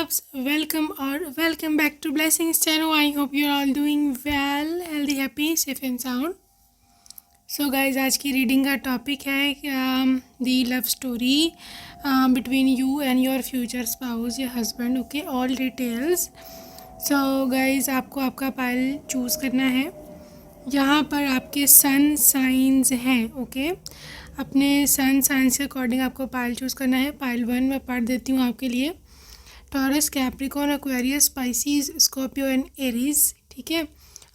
loves, welcome back to Blessings channel. I hope you're all doing well, healthy, happy, safe and sound. So guys, आज की reading का topic है the love story between you and your future spouse या husband. Okay, all details. So guys, आपको आपका pile choose करना है. यहाँ पर आपके सन साइंस हैं. ओके, अपने सन साइंस के अकॉर्डिंग आपको पाइल चूज़ करना है. पाइल 1 मैं पढ़ देती हूँ आपके लिए. Taurus, Capricorn, Aquarius, species, Scorpio and Aries. ठीक है.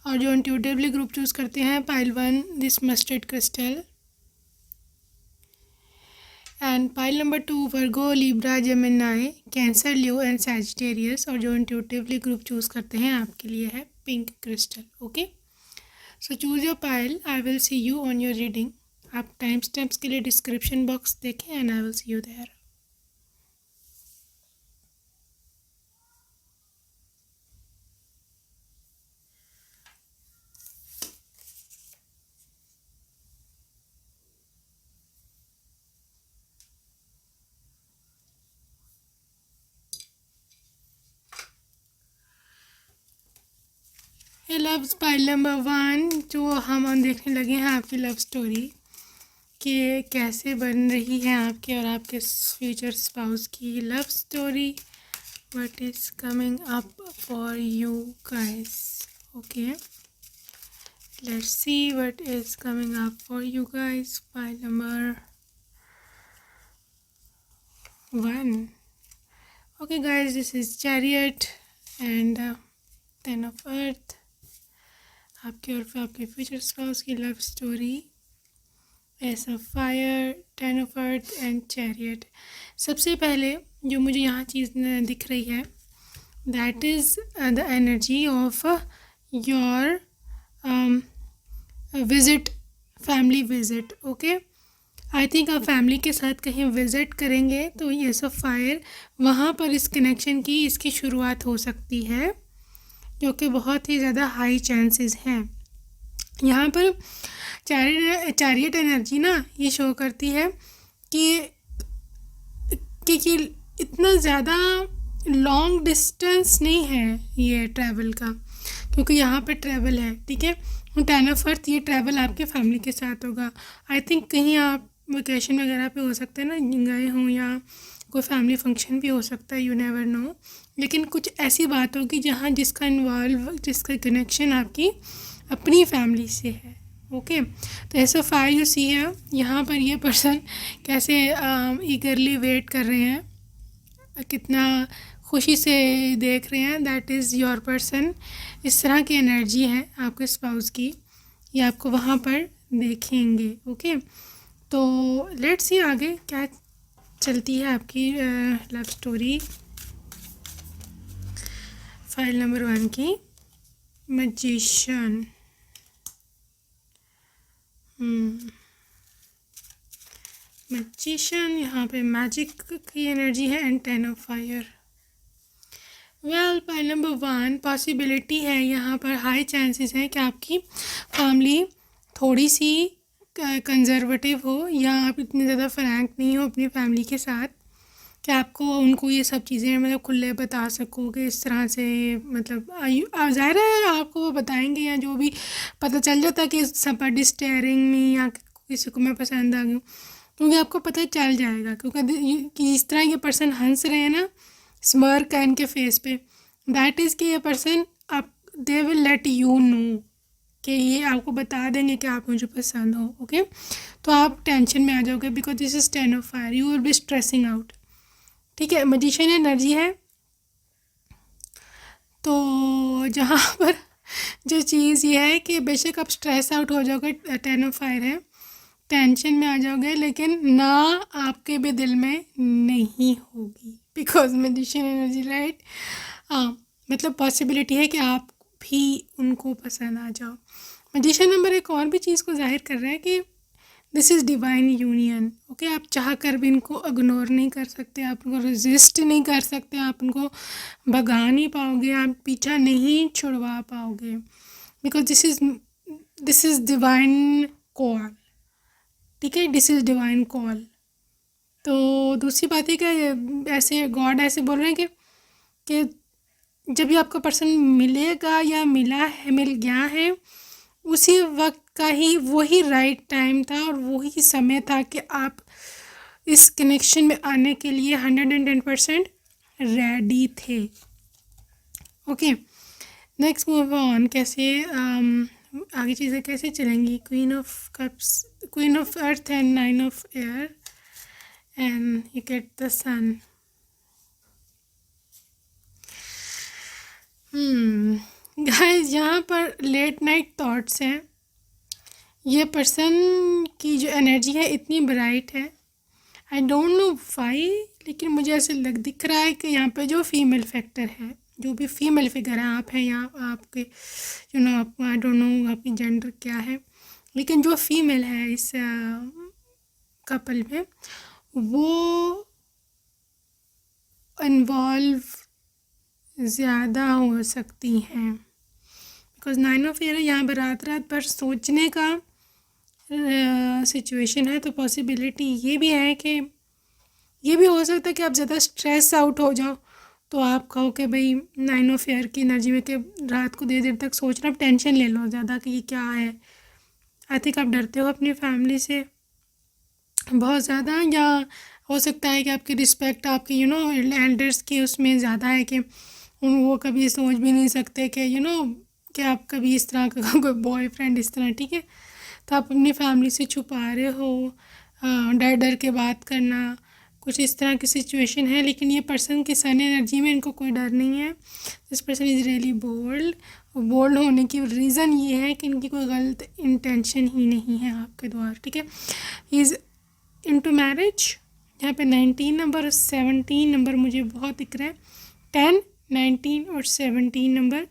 और जो इंट्यूटिवली ग्रुप चूज़ करते हैं, pile 1 this mustard crystal. And pile number 2 Virgo, Libra, Gemini, cancer, Leo and Sagittarius. और जो इंट्यूटिवली ग्रुप चूज़ करते हैं आपके लिए है pink crystal. Okay, so choose your pile. I will see you on your reading. आप time stamps के लिए डिस्क्रिप्शन बॉक्स देखें and I will see you there. Love pile number 1 जो हम देखने लगे हैं आपकी लव स्टोरी कि कैसे बन रही है आपके और आपके फ्यूचर स्पाउस की love story. What is coming up for you guys. Okay, let's see what is coming up for you guys. Pile number 1. Okay guys, this is chariot and 10 of earth. आपके और आपके future spouse की love story. S of fire, 10 of earth and chariot. सबसे पहले जो मुझे यहाँ चीज़ दिख रही है, that is the energy of your visit, family visit. Okay, I think आप फैमिली के साथ कहीं विज़िट करेंगे तो एस ऑफ फायर, वहाँ पर इस कनेक्शन की इसकी शुरुआत हो सकती है, जो कि बहुत ही ज़्यादा हाई चांसेस हैं. यहाँ पर चैरियट एनर्जी ना ये शो करती है कि इतना ज़्यादा लॉन्ग डिस्टेंस नहीं है ये ट्रैवल का, क्योंकि यहाँ पे ट्रैवल है. ठीक है. 10 ऑफ अर्थ, ये ट्रैवल आपके फैमिली के साथ होगा. आई थिंक कहीं आप वेकेशन वगैरह पे हो सकते हैं ना गए हों, या कोई फैमिली फंक्शन भी हो सकता है, यू नेवर नो. लेकिन कुछ ऐसी बात होगी जहाँ जिसका कनेक्शन आपकी अपनी फैमिली से है. ओके, तो ऐसा फायर यू सी है यहाँ पर. ये पर्सन कैसे ईगरली वेट कर रहे हैं, कितना खुशी से देख रहे हैं. That is your person. इस तरह की एनर्जी है आपके स्पाउस की, ये आपको वहाँ पर देखेंगे. ओके, तो लेट्स सी आगे क्या चलती है आपकी लव स्टोरी. फाइल नंबर 1 की मैजिशियन. मैजिशियन, यहाँ पे मैजिक की एनर्जी है and 10 of fire. Well, pile number 1 possibility है यहाँ पर, हाई चांसेस हैं कि आपकी फैमिली थोड़ी सी कंजर्वेटिव हो, या आप इतने ज़्यादा फ्रैंक नहीं हो अपनी फैमिली के साथ कि आपको उनको ये सब चीज़ें मतलब खुले बता सको कि इस तरह से, मतलब ज़ाहिर है आपको वो बताएंगे, या जो भी पता चल जाता है कि समबडी स्टेयरिंग में या किसी को मैं पसंद आ गई, क्योंकि आपको पता चल जाएगा. क्योंकि कि इस तरह ये पर्सन हंस रहे हैं ना, स्मर्क है इनके फेस पे, दैट इज़ कि ये पर्सन आप they will let you know कि ये आपको बता देंगे कि आप मुझे पसंद हो. ओके, तो आप टेंशन में आ जाओगे because this is 10 of fire. You will B stressing out. ठीक है, मैजिशियन एनर्जी है. तो जहाँ पर जो चीज़ ये है कि बेशक आप स्ट्रेस आउट हो जाओगे, 10 ऑफ फायर है, टेंशन में आ जाओगे, लेकिन ना आपके भी दिल में नहीं होगी बिकॉज मैजिशियन एनर्जी, राइट. मतलब पॉसिबिलिटी है कि आप भी उनको पसंद आ जाओ. मैजिशियन नंबर 1 और भी चीज़ को जाहिर कर रहा है कि this is divine union. Okay, आप चाह कर भी इनको इग्नोर नहीं कर सकते, आप इनको रेजिस्ट नहीं कर सकते, आप इनको भगा नहीं पाओगे, आप पीछा नहीं छुड़वा पाओगे, because this is divine call. ठीक है, दिस इज़ डिवाइन कॉल. तो दूसरी बात है कि ऐसे गॉड ऐसे बोल रहे हैं कि कि जब भी आपका पर्सन मिलेगा या मिला है, मिल गया है, उसी वक्त का ही वही राइट टाइम था और वही समय था कि आप इस कनेक्शन में आने के लिए 110% रेडी थे। Okay, next move on. कैसे आगे चीज़ें कैसे चलेंगी? Queen of cups, queen of earth and 9 of air and you get the sun. Guys, यहाँ पर लेट नाइट थॉट्स हैं। ये पर्सन की जो एनर्जी है इतनी ब्राइट है, आई डोंट नो वाई, लेकिन मुझे ऐसे दिख रहा है कि यहाँ पे जो फीमेल फैक्टर है, जो भी फीमेल फिगर है, आप हैं या आपके आप, आई डोंट नो आपकी जेंडर क्या है, लेकिन जो फीमेल है इस कपल में वो इन्वॉल्व ज़्यादा हो सकती हैं, बिकॉज 9 ऑफ एयर यहाँ पर रात रात भर सोचने का सिचुएशन है। तो पॉसिबिलिटी ये भी है कि ये भी हो सकता है कि आप ज़्यादा स्ट्रेस आउट हो जाओ, तो आप कहो कि भाई 9 ऑफ एयर की एनर्जी में कि रात को देर देर तक सोचना, आप टेंशन ले लो ज़्यादा कि ये क्या है। आई थिंक आप डरते हो अपनी फैमिली से बहुत ज़्यादा, या हो सकता है कि आपकी रिस्पेक्ट आपकी एल्डर्स की उसमें ज़्यादा है कि वो कभी सोच भी नहीं सकते कि कि आप कभी इस तरह का कोई बॉयफ्रेंड इस तरह, ठीक है। तो आप अपनी फैमिली से छुपा रहे हो, डर डर के बात करना, कुछ इस तरह की सिचुएशन है। लेकिन ये पर्सन की सन एनर्जी में इनको कोई डर नहीं है। This person is really bold. Bold होने की रीज़न ये है कि इनकी कोई गलत इंटेंशन ही नहीं है आपके द्वारा, ठीक है। He is into marriage. यहाँ पे 19 नंबर और 17 नंबर मुझे बहुत दिख रहा है। 10, 19 और 17 नंबर,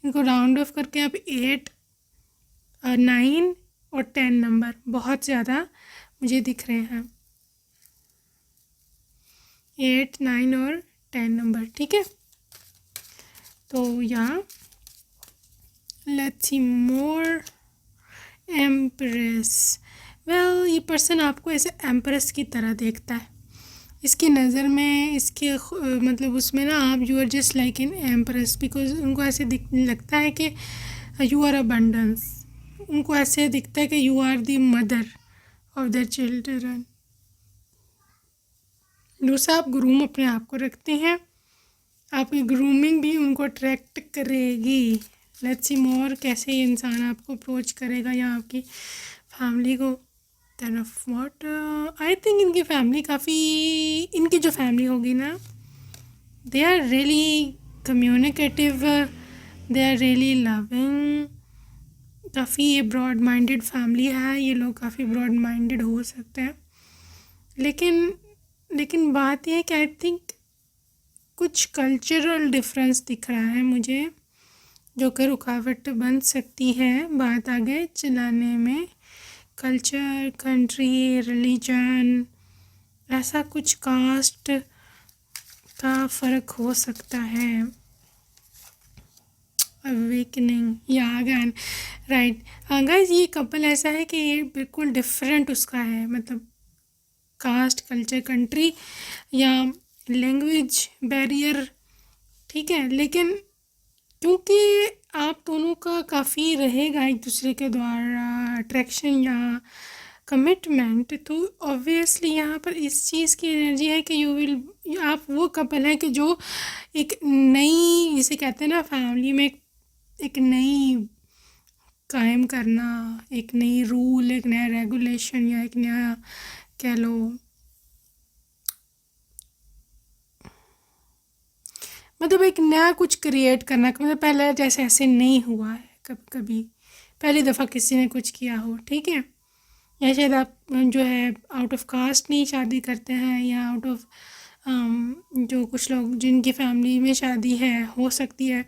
इनको राउंड ऑफ करके आप 8, 9 और 10 नंबर बहुत ज़्यादा मुझे दिख रहे हैं। 8, 9 और 10 नंबर, ठीक है। तो यहाँ let's see more. Empress. Well, ये पर्सन आपको ऐसे एम्प्रेस की तरह देखता है। इसकी नज़र में इसके मतलब उसमें ना आप you are just like in empress, because उनको ऐसे लगता है कि यू आर अबंडेंस। उनको ऐसे दिखता है कि you are the mother of their children. दूसरा, आप ग्रूम अपने आप को रखते हैं, आपकी ग्रूमिंग भी उनको अट्रैक्ट करेगी। लेट्स सी मोर, कैसे ये इंसान आपको अप्रोच करेगा या आपकी फैमिली को। Ten of what, I think इनकी फैमिली काफ़ी, इनकी जो फैमिली होगी ना, they are really communicative, they are really loving. काफ़ी ये ब्रॉड माइंडेड फैमिली है, ये लोग काफ़ी ब्रॉड माइंडेड हो सकते हैं। लेकिन बात यह है कि आई थिंक कुछ कल्चरल डिफरेंस दिख रहा है मुझे, जो कि रुकावट बन सकती है बात आगे चलाने में। कल्चर, कंट्री, रिलीजन, ऐसा कुछ कास्ट का फ़र्क हो सकता है। अवेकनिंग या अगेन, राइट गाइस, ये कपल ऐसा है कि ये बिल्कुल डिफरेंट उसका है, मतलब कास्ट, कल्चर, कंट्री या लैंग्वेज बैरियर, ठीक है। लेकिन क्योंकि आप दोनों का काफ़ी रहेगा एक दूसरे के द्वारा अट्रैक्शन या कमिटमेंट, तो ऑब्वियसली यहाँ पर इस चीज़ की एनर्जी है कि यू विल, आप वो कपल है कि जो एक नई, जिसे कहते हैं ना फैमिली में एक नई कायम करना, एक नई रूल, एक नया रेगुलेशन या एक नया कह लो मतलब एक नया कुछ क्रिएट करना, मतलब पहले जैसे ऐसे नहीं हुआ है कभी पहली दफ़ा किसी ने कुछ किया हो, ठीक है। या शायद आप जो है आउट ऑफ कास्ट नहीं शादी करते हैं, या आउट ऑफ जो कुछ लोग जिनकी फैमिली में शादी है हो सकती है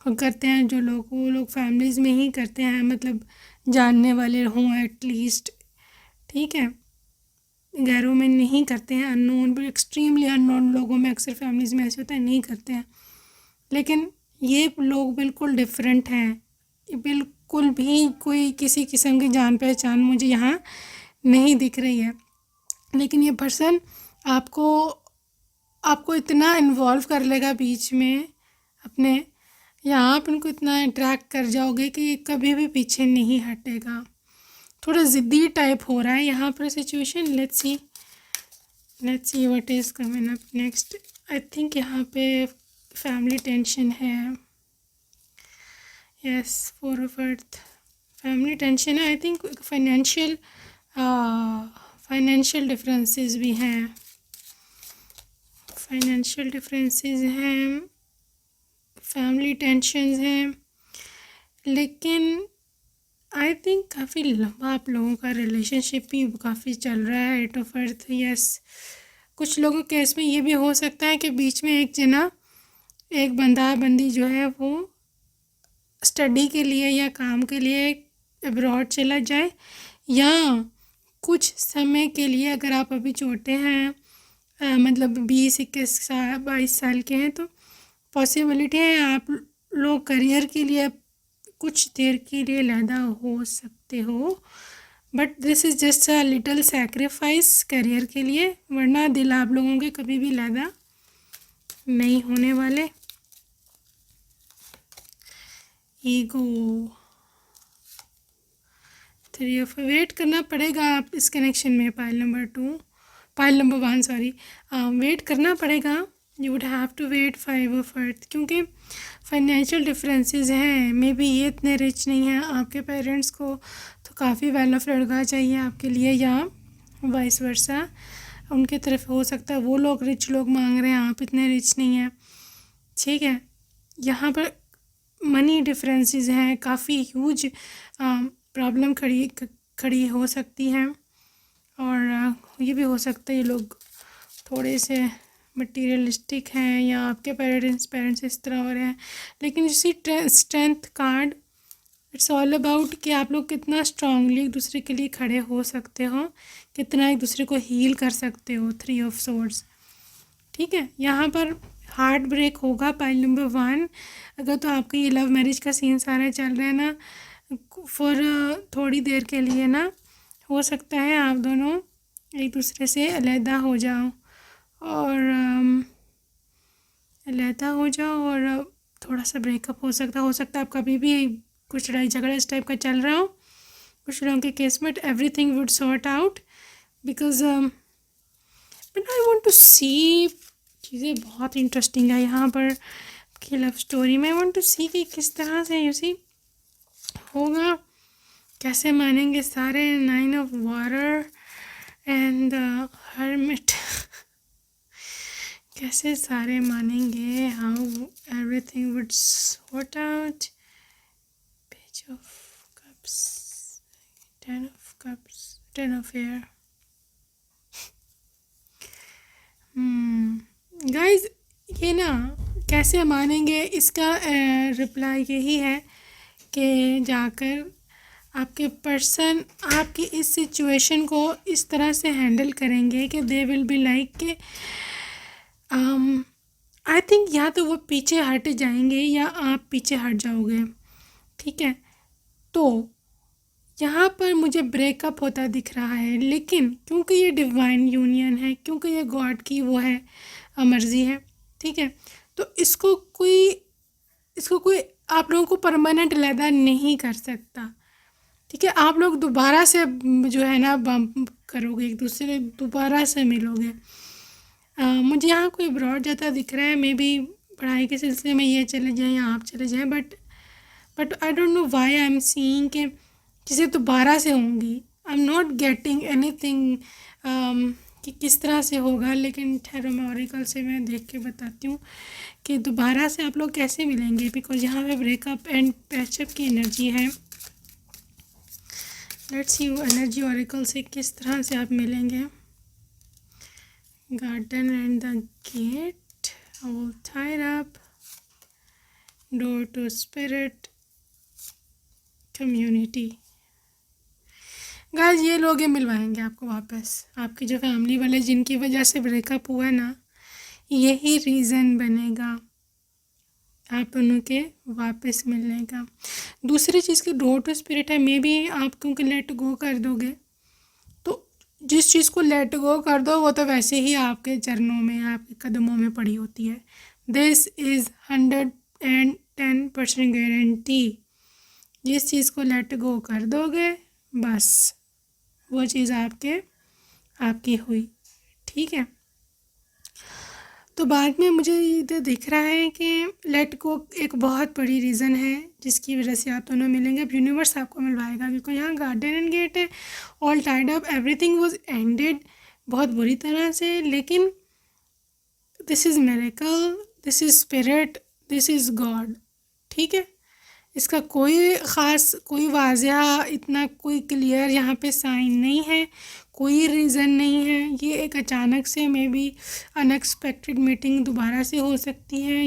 करते हैं, जो लोग वो लोग फैमिलीज़ में ही करते हैं, मतलब जानने वाले हों एटलीस्ट, ठीक है। घरों में नहीं करते हैं, अननोन, एक्सट्रीमली अननोन लोगों में अक्सर फैमिलीज़ में ऐसे होता है नहीं करते हैं। लेकिन ये लोग बिल्कुल डिफरेंट हैं, बिल्कुल भी कोई किसी किस्म की जान पहचान मुझे यहाँ नहीं दिख रही है। लेकिन ये पर्सन आपको आपको इतना इन्वॉल्व कर लेगा बीच में अपने, या आप उनको इतना अट्रैक्ट कर जाओगे कि ये कभी भी पीछे नहीं हटेगा। थोड़ा ज़िद्दी टाइप हो रहा है यहाँ पर situation. Let's see what is coming up next. I think यहाँ पे फैमिली टेंशन है। Yes, 4 of earth, family tension है। आई थिंक फाइनेंशियल डिफरेंसेस भी हैं, फैमिली टेंशन्स हैं, लेकिन आई थिंक काफ़ी लंबा आप लोगों का रिलेशनशिप भी काफ़ी चल रहा है। 8 ऑफ अर्थ, यस। कुछ लोगों के केस में ये भी हो सकता है कि बीच में एक बंदा बंदी जो है वो स्टडी के लिए या काम के लिए अब्रॉड चला जाए, या कुछ समय के लिए, अगर आप अभी छोटे हैं मतलब 20-21-22 साल के हैं, तो पॉसिबिलिटी है आप लोग करियर के लिए कुछ देर के लिए अलहदा हो सकते हो, but this is just a little sacrifice career के लिए, वरना दिल आप लोगों के कभी भी अलहदा नहीं होने वाले। ईगो, 3 ऑफ, वेट करना पड़ेगा आप इस कनेक्शन में। पाइल नंबर 1 सॉरी, वेट करना पड़ेगा। You would have to wait. 5 of earth, क्योंकि फाइनेंशियल डिफरेंसेस हैं। मे बी ये इतने रिच नहीं हैं, आपके पेरेंट्स को तो काफ़ी वेल ऑफ लड़का चाहिए आपके लिए, या वाइस वर्सा उनके तरफ हो सकता है वो लोग रिच लोग मांग रहे हैं, आप इतने रिच नहीं हैं, ठीक है। यहाँ पर मनी डिफरेंसेस हैं, काफ़ी ह्यूज प्रॉब्लम खड़ी हो सकती है, और ये भी हो सकता है ये लोग थोड़े से मटीरियलिस्टिक हैं, या आपके पेरेंट्स इस तरह हो रहे हैं। लेकिन इसी strength card, it's all about कि आप लोग कितना स्ट्रांगली एक दूसरे के लिए खड़े हो सकते हो, कितना एक दूसरे को हील कर सकते हो। 3 ऑफ सोर्ड्स, ठीक है। यहाँ पर हार्ट ब्रेक होगा। पाइल नंबर 1, अगर तो आपका ये लव मैरिज का सीन सारा चल रहा है ना, फॉर थोड़ी देर के लिए ना, हो सकता है आप दोनों एक दूसरे से अलहदा हो जाओ, और थोड़ा सा ब्रेकअप हो सकता है। आप कभी भी कुछ लड़ाई झगड़ा इस टाइप का चल रहा हो, कुछ लोगों के केस में everything would sort out, because but I want to see, चीज़ें बहुत इंटरेस्टिंग है यहाँ पर की लव स्टोरी में। आई वांट टू सी कि किस तरह से यूसी होगा, कैसे मानेंगे सारे। 9 ऑफ वाटर एंड हर्मिट, कैसे सारे मानेंगे, how everything would sort out. Page of cups, 10 of cups, 10 of air. Guys, ये ना कैसे मानेंगे, इसका रिप्लाई यही है कि जाकर आपके पर्सन आपकी इस सिचुएशन को इस तरह से हैंडल करेंगे कि दे विल बी लाइक कि आई थिंक या तो वो पीछे हट जाएंगे या आप पीछे हट जाओगे, ठीक है। तो यहाँ पर मुझे ब्रेकअप होता दिख रहा है, लेकिन क्योंकि ये डिवाइन यूनियन है, क्योंकि ये गॉड की वो है मर्ज़ी है, ठीक है, तो इसको कोई आप लोगों को परमानेंट अलहदा नहीं कर सकता, ठीक है। आप लोग दोबारा से जो है ना बम्प करोगे, एक दूसरे दोबारा से मिलोगे। मुझे यहाँ कोई अब्रॉड जाता दिख रहा है, मे बी पढ़ाई के सिलसिले में ये चले जाएँ या आप चले जाएँ, but I don't know why I am seeing कि चीज़ें दोबारा से होंगी। I am not getting anything कि किस तरह से होगा, लेकिन ठहरो मैं ऑरेकल से मैं देख के बताती हूँ कि दोबारा से आप लोग कैसे मिलेंगे, बिकॉज यहाँ पे ब्रेकअप एंड पैचअप की एनर्जी है। लेट्स सी एनर्जी ऑरेकल से किस तरह से आप मिलेंगे। Garden and the gate, all tied up, door to spirit, community. Guys, ये लोग ये मिलवाएंगे आपको वापस, आपकी जो फैमिली वाले जिनकी वजह से ब्रेकअप हुआ ना, यही रीज़न बनेगा आप दोनों के वापस मिलने का। दूसरी चीज़ की डोर टू स्पिरिट है, मे बी आप क्योंकि लेट गो कर दोगे, तो जिस चीज़ को लेट गो कर दो वो तो वैसे ही आपके चरणों में, आपके कदमों में पड़ी होती है। This is 110% guarantee. जिस चीज़ को लेट गो कर दोगे बस वो चीज़ आपकी हुई। ठीक है। तो बाद में मुझे इधर दिख रहा है कि लेट गो एक बहुत बड़ी रीज़न है जिसकी वजह से आप दोनों मिलेंगे। अब यूनिवर्स आपको मिलवाएगा क्योंकि यहाँ गार्डन एंड गेट है, all tied up, everything was ended बहुत बुरी तरह से, लेकिन this is miracle, this is spirit, this is God. ठीक है। इसका कोई ख़ास, कोई वाज़ह, इतना कोई क्लियर यहाँ पे साइन नहीं है, कोई रीज़न नहीं है। ये एक अचानक से मे बी अनएक्सपेक्टेड मीटिंग दोबारा से हो सकती है,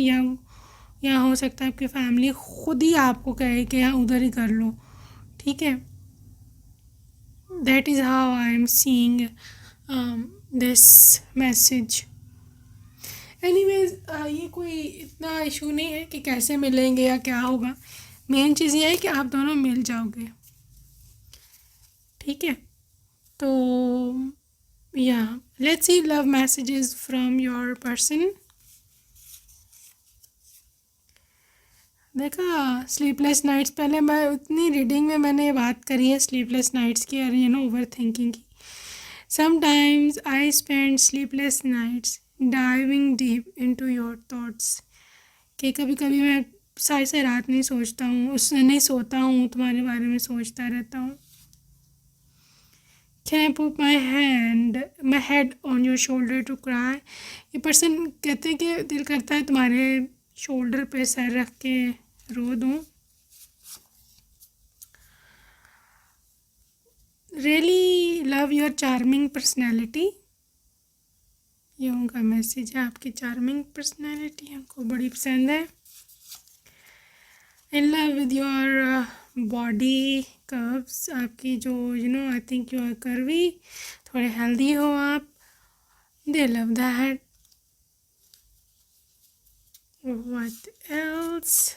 या हो सकता है आपकी फैमिली खुद ही आपको कहे कि हाँ उधर ही कर लो। ठीक है। That is how I am seeing this message. Anyways ये कोई इतना इशू नहीं है कि कैसे मिलेंगे या क्या होगा। मेन चीज़ ये है कि आप दोनों मिल जाओगे। ठीक है। तो या let's see love messages from your person. देखा, स्लीपलेस नाइट्स, पहले मैं उतनी रीडिंग में मैंने ये बात करी है स्लीपलेस नाइट्स की और ओवर थिंकिंग की। Sometimes I spend sleepless nights diving deep into your thoughts. कि कभी कभी मैं सारी से रात नहीं सोचता हूँ, उससे नहीं सोता हूँ, तुम्हारे बारे में सोचता रहता हूँ। Can I put my head on your shoulder to cry? ये पर्सन कहते हैं कि दिल करता है तुम्हारे शोल्डर पे सर रख के रो दूँ। Really love your charming personality. ये उनका मैसेज है, आपकी चार्मिंग पर्सनैलिटी हमको बड़ी पसंद है। In love with your body curves, आपकी जो I think you are curvy, थोड़े हेल्दी हो आप। They love that. What else?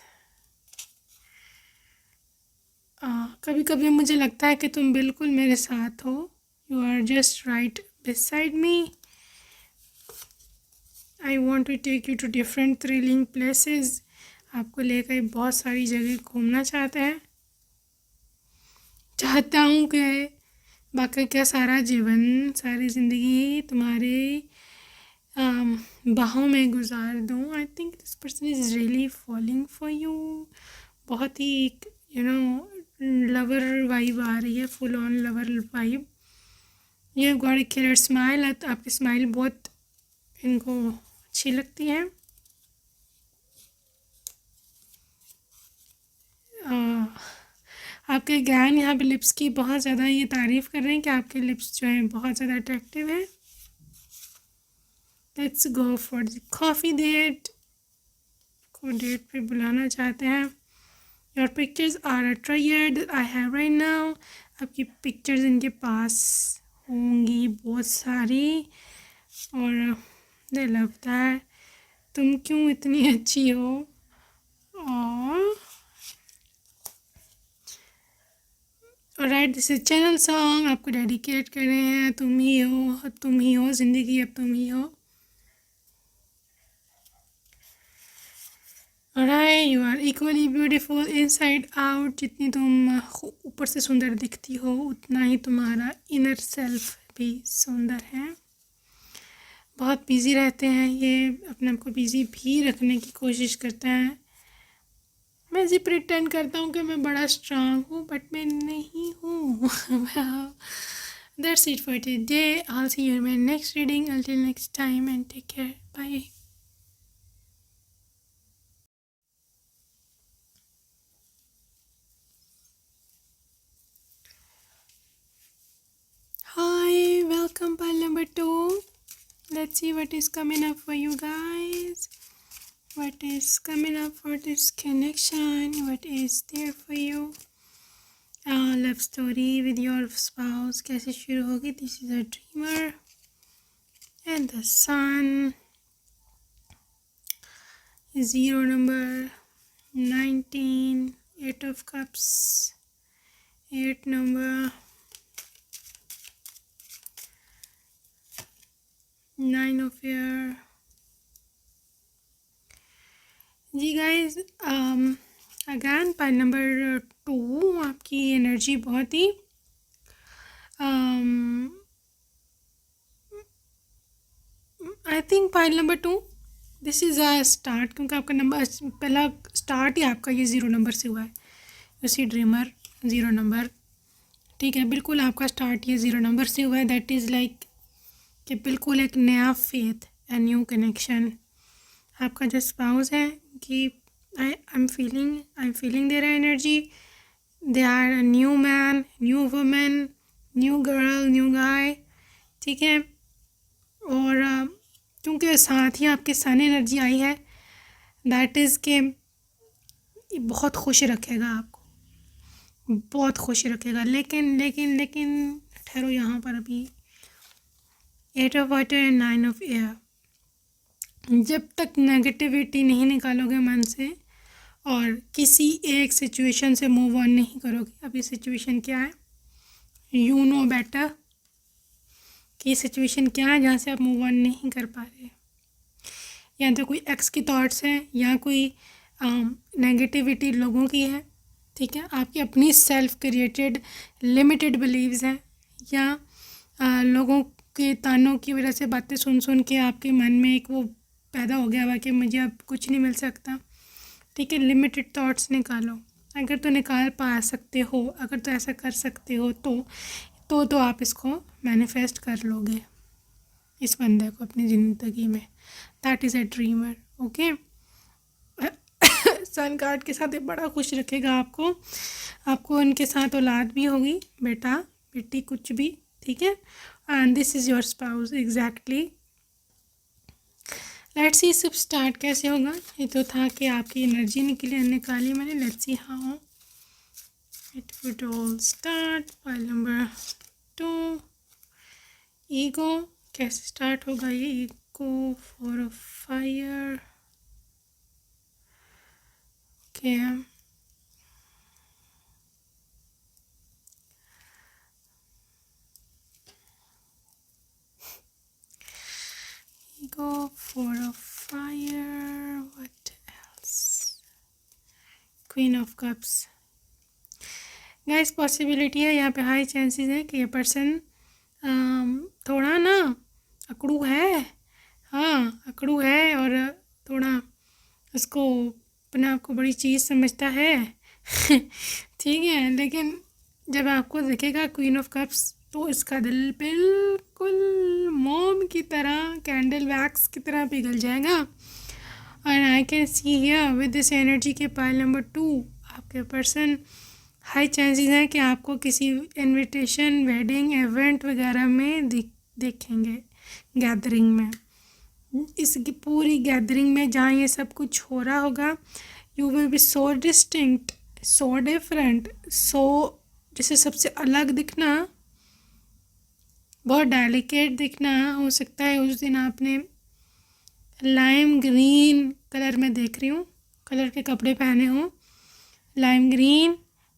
कभी कभी मुझे लगता है कि तुम बिल्कुल मेरे साथ हो। You are just right beside me. I want to take you to different thrilling places. आपको लेकर बहुत सारी जगह घूमना चाहता हूँ कि बाकी क्या सारा जीवन, सारी ज़िंदगी तुम्हारे बाहों में गुजार दूँ। I think this person is really falling for you. बहुत ही लवर वाइब आ रही है, फुल ऑन लवर वाइब। ये गॉड किलर स्माइल, आपकी स्माइल बहुत इनको अच्छी लगती है। आपके ज्ञान यहाँ पे लिप्स की बहुत ज़्यादा ये तारीफ़ कर रहे हैं कि आपके लिप्स जो हैं बहुत ज़्यादा अट्रैक्टिव है। Let's go for the coffee date. को डेट पे बुलाना चाहते हैं। Your pictures are attracted I have right now. आपकी पिक्चर्स इनके पास होंगी बहुत सारी और दे लव दैट। तुम क्यों इतनी अच्छी हो। और right, this is channel song आपको डेडिकेट कर रहे हैं। तुम ही हो ज़िंदगी, अब तुम ही हो। Right, you are equally beautiful inside out. जितनी तुम ऊपर से सुंदर दिखती हो उतना ही तुम्हारा इनर सेल्फ भी सुंदर है। बहुत बिजी रहते हैं ये, अपने आप को बिजी भी रखने की कोशिश करते हैं। मैं ऐसे प्रिटेंड करता हूँ कि मैं बड़ा स्ट्रांग हूँ बट मैं नहीं हूँ। That's it for today. I'll see you in my next reading. Until next time and take care. Bye. Hi, welcome pile number 2. Let's see what is coming up for you guys. What is coming up for this connection? What is there for you? Love story with your spouse कैसे शुरू होगी? This is a dreamer and the sun. 0 number 19, 8 of cups, 8 number, nine of air. जी guys, again pile number 2, आपकी energy बहुत ही I think pile number 2 this is a start, क्योंकि आपका number पहला स्टार्ट ही आपका ये 0 नंबर से हुआ है। उसी ड्रीमर 0 नंबर, ठीक है, बिल्कुल आपका स्टार्ट ये 0 नंबर से हुआ है। दैट इज़ लाइक कि बिल्कुल एक नया फेथ, ए न्यू कनेक्शन। आपका जो स्पाउस है कि I am feeling their energy, they are a new man, new women, new girl, new guy, ठीक है। और क्योंकि साथ ही आपके सन एनर्जी आई है, दैट इज़ के बहुत खुश रखेगा आपको, बहुत खुश रखेगा। लेकिन लेकिन लेकिन ठहरो, यहाँ पर अभी 8 of water and 9 of air. जब तक नेगेटिविटी नहीं निकालोगे मन से और किसी एक सिचुएशन से मूव ऑन नहीं करोगे, अभी सिचुएशन क्या है, यू नो बेटर कि सिचुएशन क्या है जहाँ से आप मूव ऑन नहीं कर पा रहे। या तो कोई एक्स की थॉट्स हैं, या कोई नेगेटिविटी लोगों की है, ठीक है, आपकी अपनी सेल्फ क्रिएटेड लिमिटेड बिलीव्स हैं, या लोगों के तानों की वजह से बातें सुन सुन के आपके मन में एक वो पैदा हो गया हुआ कि मुझे अब कुछ नहीं मिल सकता, ठीक है। लिमिटेड थॉट्स निकालो, अगर तो निकाल पा सकते हो, अगर तो ऐसा कर सकते हो तो आप इसको मैनिफेस्ट कर लोगे, इस बंदे को अपनी ज़िंदगी में। That is a dreamer, okay. Sun card के साथ ये बड़ा खुश रखेगा आपको उनके साथ औलाद भी होगी, बेटा बेटी कुछ भी, ठीक है। And this is your spouse exactly. Let's see सब स्टार्ट कैसे होगा। ये तो था कि आपकी एनर्जी निकाली मैंने। Let's see how it would all start. Pile number 2, ego कैसे स्टार्ट होगा ये। Ego 4 of fire, okay. Ego 4 of fire, what else? Queen of cups। Guys possibility है यहाँ पे, हाई चांसेस है कि ये पर्सन थोड़ा ना अकड़ू है, हाँ अकड़ू है, और थोड़ा उसको अपने आप को बड़ी चीज़ समझता है। ठीक है, लेकिन जब आपको दिखेगा क्वीन ऑफ कप्स तो इसका दिल बिल्कुल मोम की तरह, कैंडल वैक्स की तरह पिघल जाएगा। और आई can see here with this energy के पाइल नंबर 2, आपके पर्सन हाई चांसेस हैं कि आपको किसी इनविटेशन, वेडिंग, इवेंट वगैरह में देखेंगे, गैदरिंग में। इसकी पूरी गैदरिंग में जहाँ ये सब कुछ हो रहा होगा, you will be so distinct, so different, so जैसे सबसे अलग दिखना, बहुत डेलिकेट दिखना। हो सकता है उस दिन आपने लाइम ग्रीन कलर में, देख रही हूँ, कलर के कपड़े पहने हों, लाइम ग्रीन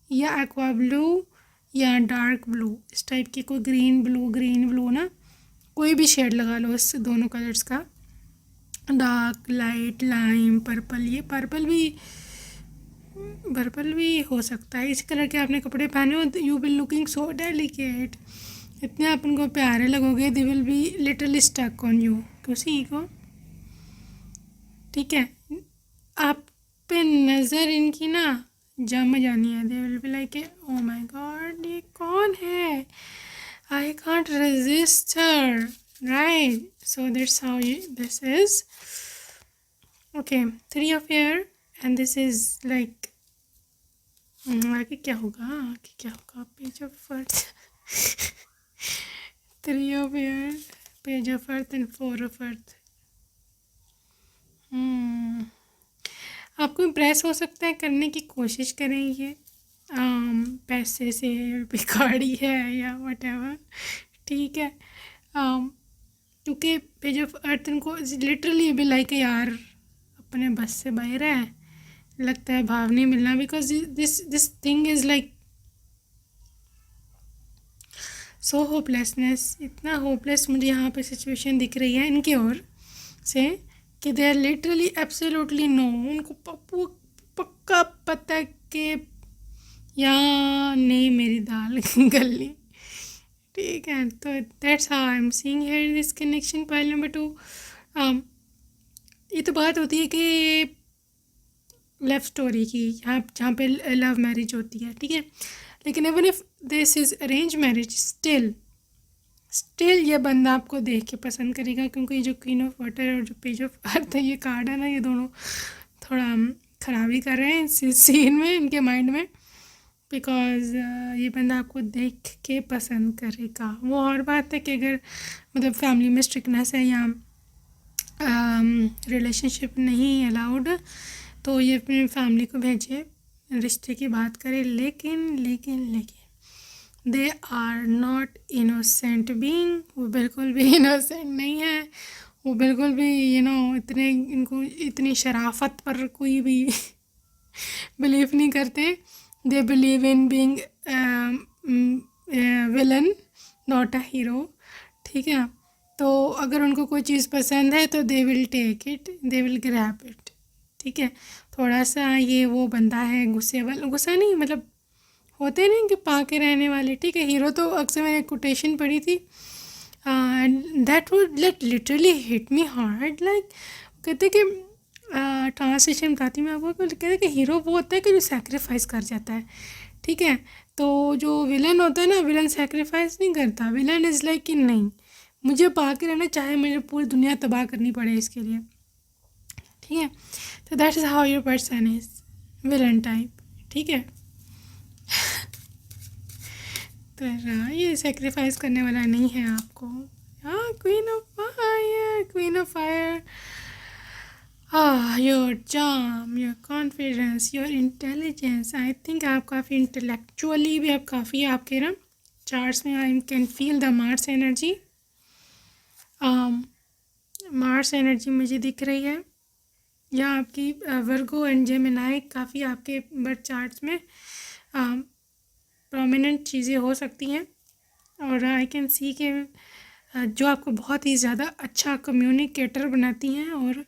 या एक्वा ब्लू या डार्क ब्लू, इस टाइप की कोई ग्रीन ब्लू ना, कोई भी शेड लगा लो इस दोनों कलर्स का, डार्क, लाइट, लाइम, पर्पल। ये पर्पल भी हो सकता है। इस कलर के आपने कपड़े पहने हो, you will looking so delicate, इतने आप उनको प्यारे लगोगे, they will be little stuck on you, किसी को, ठीक है। आप पे नज़र इनकी ना जम जानी है, they will be like oh my God ये कौन है, I can't resist her, right. So that's how this is, okay. 3 of air and this is like, आगे क्या होगा, page of earth. 3 of air, page of earth and 4 of अर्थ। आपको impress हो सकता है, करने की कोशिश करेंगे, पैसे से, भिखारी है या व्हाटएवर, ठीक है। क्योंकि पेज ऑफ अर्थ उनको लिटरली भी लाइक यार अपने बस से बाहर है, लगता है भाव नहीं मिलना, because this thing is like so hopelessness, इतना होपलेस मुझे यहाँ पे सिचुएशन दिख रही है इनकी ओर से कि they are literally absolutely no, उनको पक्का पता है कि या नहीं मेरी दाल गली। ठीक है, तो that's how I am seeing here this connection. Point number 2, ये तो बात होती है कि लव स्टोरी की, यहाँ जहाँ पे लव मैरिज होती है, ठीक है, लेकिन even if this is arrange marriage, still ये बंदा आपको देख के पसंद करेगा, क्योंकि ये जो क्वीन ऑफ वाटर और जो पेज ऑफ अर्थ है, ये कार्ड है ना, ये दोनों थोड़ा खराबी कर रहे हैं इस सीन में, इनके माइंड में, बिकॉज ये बंदा आपको देख के पसंद करेगा। वो और बात है कि अगर मतलब फैमिली में स्ट्रिक्टनेस है या रिलेशनशिप नहीं अलाउड, तो ये अपनी फैमिली को भेजे, रिश्ते की बात करे, लेकिन they are not innocent being, वो बिल्कुल भी इनोसेंट नहीं है, वो बिल्कुल भी इतने इनको इतनी शराफत पर कोई भी बिलीव नहीं करते। दे believe in being villain not a hero, ठीक है। तो अगर उनको कोई चीज़ पसंद है तो they will take it, they will grab it, ठीक है। थोड़ा सा ये वो बंदा है गुस्से वाला, गुस्सा नहीं मतलब होते नहीं कि पाके रहने वाले, ठीक है। हीरो तो अक्सर मैंने कोटेशन पढ़ी थी and that would literally hit me hard, like कहते कि ट्रांसलेशन बताती मैं आपको, कहते हैं कि हीरो वो होता है कि जो सेक्रीफाइस कर जाता है, ठीक है। तो जो विलन होता है ना, विलन सेक्रीफाइस नहीं करता, विलन इज़ लाइक कि नहीं, मुझे पाके रहना, चाहे मुझे पूरी दुनिया तबाह करनी पड़े इसके लिए, ठीक है। तो that is how your person is, villain type, ठीक है। तो ये सेक्रीफाइस करने वाला नहीं है आपको। हाँ, queen of fire, your charm, your confidence, your intelligence, I think आप काफ़ी इंटेलेक्चुअली भी आप काफ़ी आपके ना चार्ट्स में I can feel the Mars energy, Mars energy मुझे दिख रही है, या आपकी वर्गो एंड जेमिनाई काफ़ी आपके बर्थ चार्ट्स में प्रोमिनेंट चीज़ें हो सकती हैं। और आई कैन सी कि जो आपको बहुत ही ज़्यादा अच्छा कम्युनिकेटर बनाती हैं और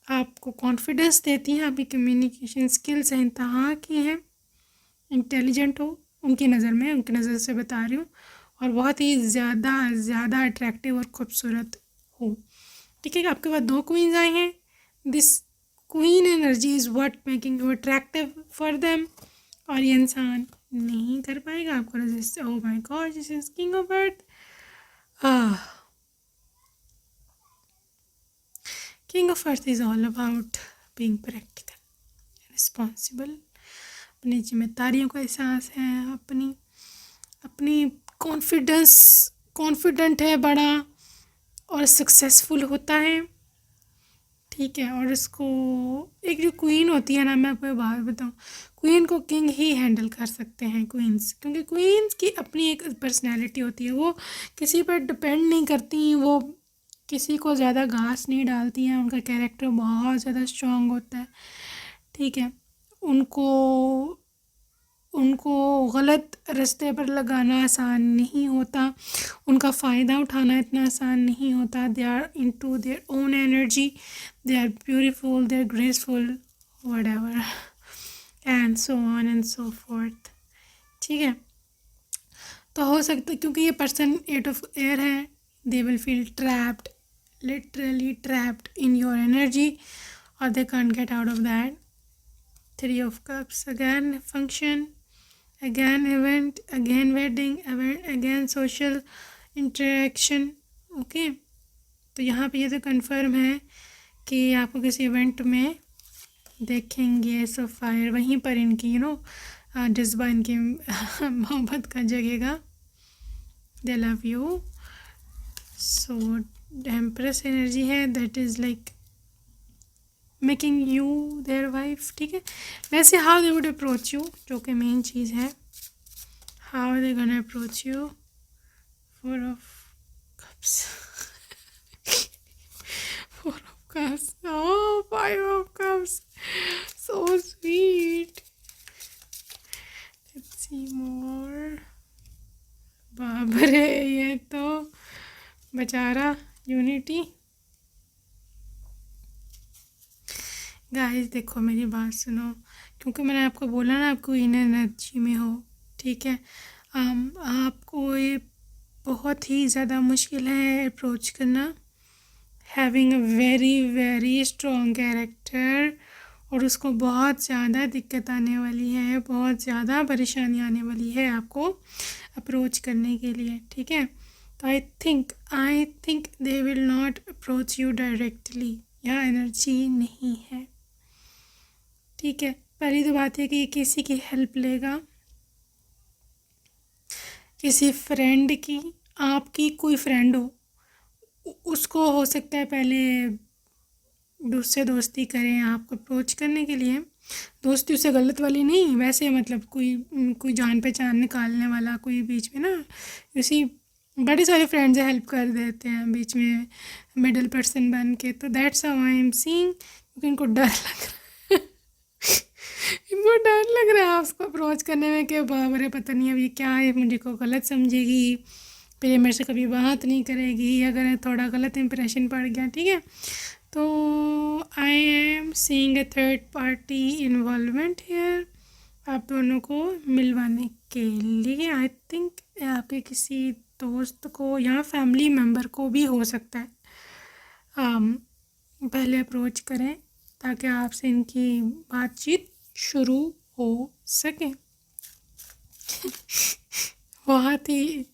आपको कॉन्फिडेंस देती हैं, आपकी कम्युनिकेशन स्किल्स इंतहा की हैं, इंटेलिजेंट हो उनकी नज़र में, उनकी नज़र से बता रही हूँ, और बहुत ही ज़्यादा अट्रैक्टिव और खूबसूरत हो, ठीक है। आपके पास 2 क्वींस आई हैं, this queen energy is what making you attractive for them, और ये इंसान नहीं कर पाएगा आपको resist. Oh my God, this is king of earth. King of earth is all about being practical, responsible, अपनी जिम्मेदारियों का एहसास है, अपनी कॉन्फिडेंट है बड़ा और सक्सेसफुल होता है, ठीक है। और इसको एक जो क्वीन होती है ना, मैं आपको बात बताऊँ, क्वीन को किंग ही हैंडल कर सकते हैं, क्वींस, क्योंकि क्वींस की अपनी एक पर्सनैलिटी होती है, वो किसी पर डिपेंड नहीं करती, वो किसी को ज़्यादा घास नहीं डालती हैं, उनका कैरेक्टर बहुत ज़्यादा स्ट्रॉन्ग होता है, ठीक है। उनको गलत रास्ते पर लगाना आसान नहीं होता, उनका फ़ायदा उठाना इतना आसान नहीं होता। They are into their own energy, they are beautiful, they are graceful, whatever and so on and so forth, ठीक है। तो हो सकता है क्योंकि ये पर्सन 8 ऑफ एयर है, they will feel trapped, literally trapped in your energy, और they can't get out of that. 3 of cups, again function, again event, again wedding, again social interaction, okay. तो यहाँ पे ये तो कंफर्म है कि आपको किसी इवेंट में देखेंगे फायर, वहीं पर इनकी जज्बा, इनकी मोहब्बत का जगेगा, they love you. So empress energy है, that is like making you their wife, ठीक है। वैसे how they would approach you, जो कि मेन चीज़ है, how they gonna approach you. 4 of cups, 4 of cups, oh 5 of cups, so sweet. Let's see more. बाप रे, यूनिटी। गाइस देखो मेरी बात सुनो, क्योंकि मैंने आपको बोला ना आपको इन एनर्जी में हो, ठीक है। आपको ये बहुत ही ज़्यादा मुश्किल है अप्रोच करना, having a very very strong character, और उसको बहुत ज़्यादा दिक्कत आने वाली है, बहुत ज़्यादा परेशानी आने वाली है आपको अप्रोच करने के लिए, ठीक है। तो आई think they will not approach you directly, यहाँ एनर्जी नहीं है, ठीक है। पहली तो बात है कि ये किसी की हेल्प लेगा, किसी फ्रेंड की, आपकी कोई फ्रेंड हो उसको हो सकता है पहले उससे दोस्ती करें आपको अप्रोच करने के लिए। दोस्ती उससे गलत वाली नहीं, वैसे मतलब कोई जान पहचान निकालने वाला कोई बीच में ना, उसी बड़े सारे फ्रेंड्स हेल्प कर देते हैं बीच में मिडल पर्सन बन के, तो that's how I am seeing. क्योंकि इनको डर लग रहा है इनको डर लग रहा है उसको अप्रोच करने में कि बाप रे पता नहीं अब ये क्या है, मुझे को गलत समझेगी, फिर ये मेरे से कभी बात नहीं करेगी, अगर थोड़ा गलत इंप्रेशन पड़ गया, ठीक है। तो I am seeing a third party involvement here, आप दोनों को मिलवाने के लिए। आई थिंक आपके किसी दोस्त को या फैमिली मेम्बर को भी हो सकता है पहले अप्रोच करें ताकि आपसे इनकी बातचीत शुरू हो सके। बहुत ही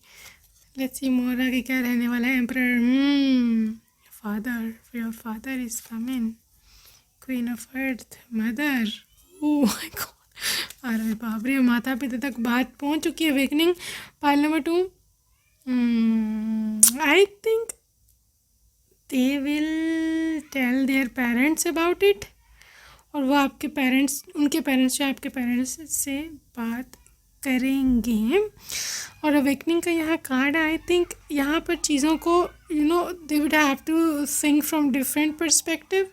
लेट्स सी मोर आगे क्या रहने वाला है। Emperor, father, your father is coming, queen of earth, mother, oh my God, अरे बाप रे, माता पिता तक बात पहुंच चुकी है। Awakening pile number 2, I think they will tell their parents about it, और वो आपके पेरेंट्स, उनके पेरेंट्स या आपके पेरेंट्स से बात करेंगे। और अवेकनिंग का यहाँ कार्ड है, आई थिंक यहाँ पर चीज़ों को they would have to think from different perspective,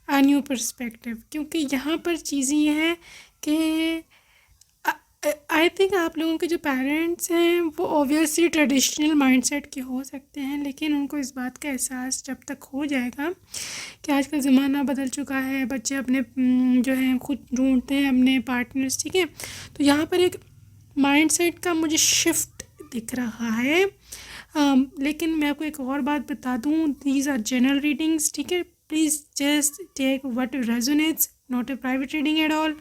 a new perspective, क्योंकि यहाँ पर चीज़ें ये हैं कि आई थिंक आप लोगों के जो पेरेंट्स हैं वो ऑब्वियसली ट्रेडिशनल माइंडसेट के हो सकते हैं, लेकिन उनको इस बात का एहसास जब तक हो जाएगा कि आजकल ज़माना बदल चुका है, बच्चे अपने जो है खुद ढूंढते हैं अपने पार्टनर्स, ठीक है। तो यहाँ पर एक माइंडसेट का मुझे शिफ्ट दिख रहा है। लेकिन मैं आपको एक और बात बता दूँ, दीज आर जनरल रीडिंग्स, ठीक है। Please just take what resonates, not a private reading at all.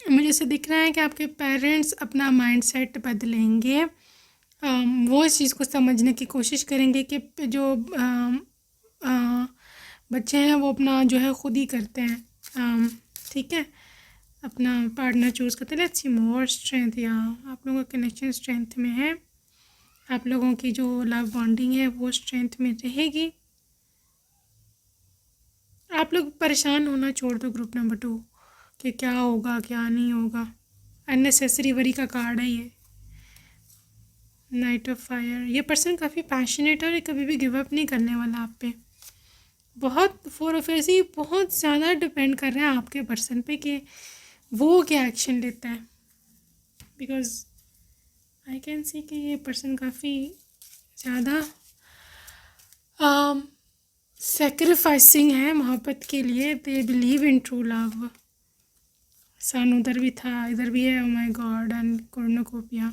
मुझे ऐसे दिख रहा है कि आपके पेरेंट्स अपना माइंडसेट बदलेंगे, वो इस चीज़ को समझने की कोशिश करेंगे कि जो बच्चे हैं वो अपना जो है खुद ही करते हैं, ठीक है, अपना पार्टनर चूज़ करते हैं। लेट्स सी मोर स्ट्रेंथ, या आप लोगों का कनेक्शन स्ट्रेंथ में है, आप लोगों की जो लव बॉन्डिंग है वो स्ट्रेंथ में रहेगी। आप लोग परेशान होना छोड़ दो ग्रुप नंबर 2 कि क्या होगा क्या नहीं होगा, अननेसेसरी वरी का कार्ड है ये, नाइट ऑफ फायर। ये पर्सन काफ़ी पैशनेट है और ये कभी भी गिव अप नहीं करने वाला आप पे। बहुत फोर अफेयर्स ही बहुत ज़्यादा डिपेंड कर रहे हैं आपके पर्सन पे कि वो क्या एक्शन लेता है, बिकॉज आई कैन सी कि ये पर्सन काफ़ी ज़्यादा सेक्रीफाइसिंग है मोहब्बत के लिए। They believe in true love. Sun उधर भी था, इधर भी है, oh my God, and cornucopia.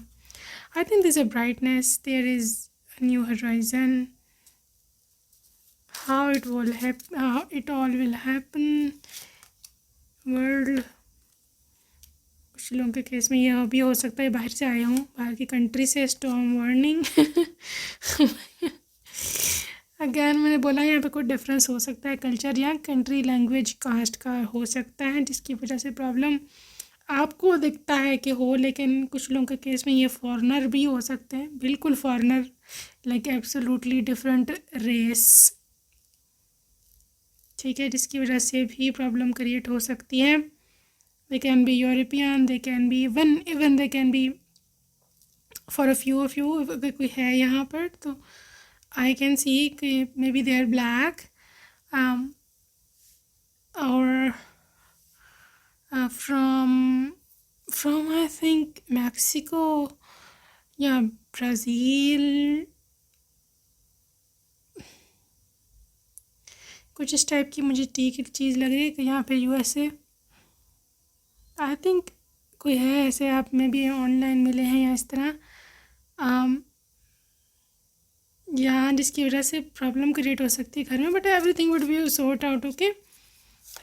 I think there's a brightness, there is a new horizon. How it will happen, how it all will happen. World, कुछ लोगों के case में यह भी हो सकता है बाहर से आए हों, बाहर की कंट्री से, स्टॉर्म वार्निंग। अगैन मैंने बोला यहाँ पे कोई डिफरेंस हो सकता है, कल्चर या कंट्री, लैंग्वेज, कास्ट का हो सकता है, जिसकी वजह से प्रॉब्लम आपको दिखता है कि हो, लेकिन कुछ लोगों के केस में ये फॉरेनर भी हो सकते हैं, बिल्कुल foreigner, like absolutely different race, ठीक है, जिसकी वजह से भी प्रॉब्लम क्रिएट हो सकती है। They can be European, they can be even they can be for a few of you, अगर कोई है यहाँ पर तो आई कैन सी कि maybe they are black और from I think Mexico या ब्राज़ील कुछ इस टाइप की मुझे टी की चीज़ लग रही है कि यहाँ पे यूएसए आई थिंक कोई है ऐसे, आप में भी ऑनलाइन मिले हैं या इस तरह यहाँ, जिसकी वजह से प्रॉब्लम क्रिएट हो सकती है घर में, but everything would be sort out. Okay,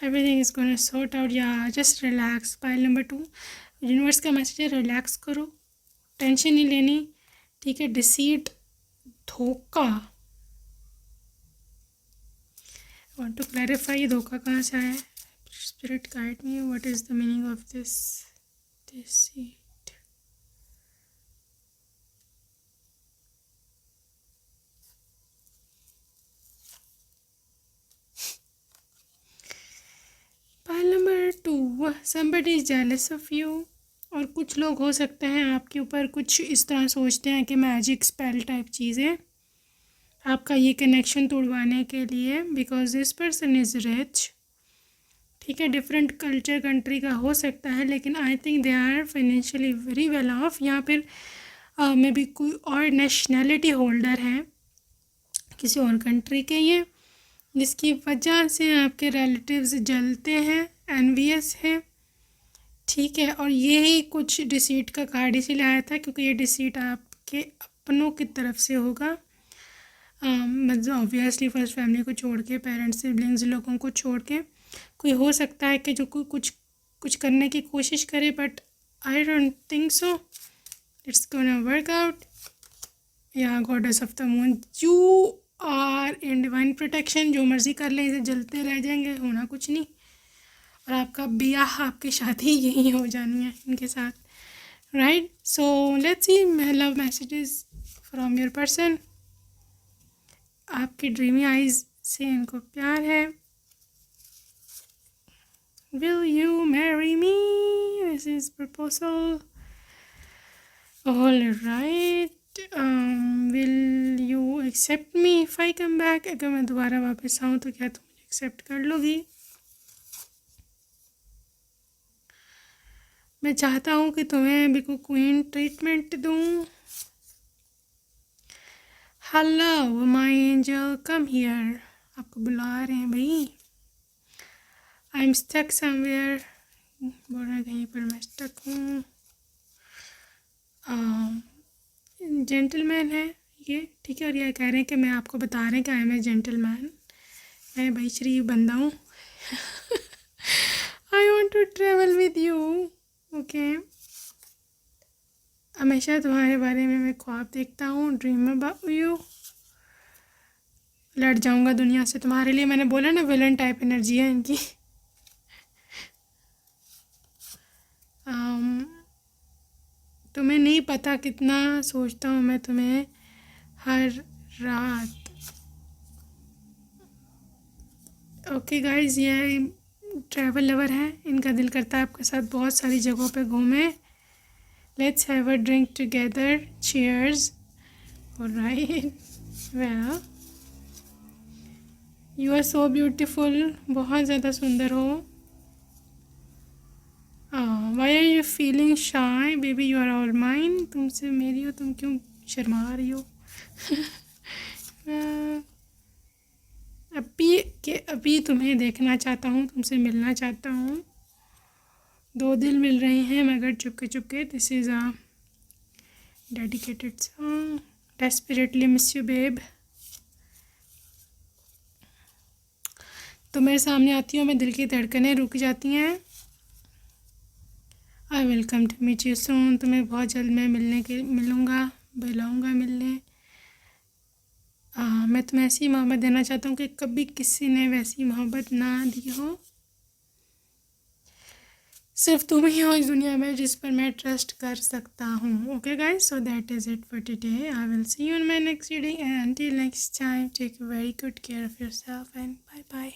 everything is gonna sort out. या just relax. Pile number 2, universe का मैसेज है रिलैक्स करो, टेंशन नहीं लेनी, ठीक है। डिसीट, धोखा, वांट टू क्लैरिफाई, धोखा कहाँ से आया है? Spirit guide me, what is the meaning of this deceit? Pile number 2, somebody is jealous of you, और कुछ लोग हो सकते हैं आपके ऊपर कुछ इस तरह सोचते हैं कि मैजिक स्पेल टाइप चीज़ें आपका ये कनेक्शन तोड़वाने के लिए, because this person is rich, ठीक है। डिफरेंट कल्चर कंट्री का हो सकता है, लेकिन I think they are financially very well off, या फिर मे बी कोई और नेशनैलिटी होल्डर है किसी और कंट्री के ये, जिसकी वजह से आपके रिलेटिव्स जलते हैं, एनवियस है, ठीक है। और यही कुछ डिसीट का कार्ड इसीलिए आया था क्योंकि ये डिसीट आपके अपनों की तरफ से होगा, मतलब ऑब्वियसली फर्स्ट फैमिली को छोड़ के, पेरेंट्स, सिबलिंग्स, लोगों को छोड़ के कोई हो सकता है कि जो कुछ करने की कोशिश करे, but I don't think so it's gonna work out. या goddess of the moon, you are in divine protection, जो मर्ज़ी कर ले, इसे जलते रह जाएंगे, होना कुछ नहीं, और आपका ब्याह, आपकी शादी यही हो जानी है इनके साथ, right. So let's see love messages from your person. आपकी ड्रीमी आइज से इनको प्यार है। Will you marry me, this is proposal, all right. Will you accept me if I come back, अगर मैं दोबारा वापस आऊँ तो क्या तुम मुझे एक्सेप्ट कर लोगी? मैं चाहता हूँ कि तुम्हें बिल्कुल क्वीन ट्रीटमेंट दूँ। Hello my angel, come here, आपको बुला रहे हैं भाई। आई एम स्टक समवेयर, बोल रहे कहीं पर मैं स्टक हूँ। जेंटलमैन है ये, ठीक है, और ये कह रहे हैं कि मैं आपको बता रहे हैं कि आई एम ए जेंटलमैन, मैं भाई शरीफ बंदा हूँ। I want to travel with you, okay. हमेशा तुम्हारे बारे में मैं ख्वाब देखता हूँ, ड्रीम अबाउट यू। लड़ जाऊँगा दुनिया से तुम्हारे लिए, मैंने बोला ना विलन टाइप एनर्जी है इनकी। तुम्हें नहीं पता कितना सोचता हूँ मैं तुम्हें हर रात। ओके गाइज, ये ट्रैवल लवर है, इनका दिल करता है आपके साथ बहुत सारी जगहों पे घूमें। Let's have a drink together, cheers. Alright, well you are so beautiful, बहुत ज़्यादा सुंदर हो। Why are you feeling shy baby, you are all mine, तुमसे मेरी हो, तुम क्यों शर्मा रही हो? अभी तुम्हें देखना चाहता हूँ, तुमसे मिलना चाहता हूँ। दो दिल मिल रहे हैं मगर चुपके चुपके। This is a dedicated song, desperately miss you babe. तो मेरे सामने आती हूँ मैं, दिल की धड़कनें रुक जाती हैं। I welcome to meet you soon, तुम्हें बहुत जल्द मैं मिलूँगा, बुलाऊँगा मिलने। मैं तुम्हें ऐसी मोहब्बत देना चाहता हूँ कि कभी किसी ने वैसी मोहब्बत ना दी हो। सिर्फ तुम ही हो इस दुनिया में जिस पर मैं ट्रस्ट कर सकता हूँ। Okay guys, so that is it for today. I will see you in my next reading and until next time take very good care of yourself and bye bye.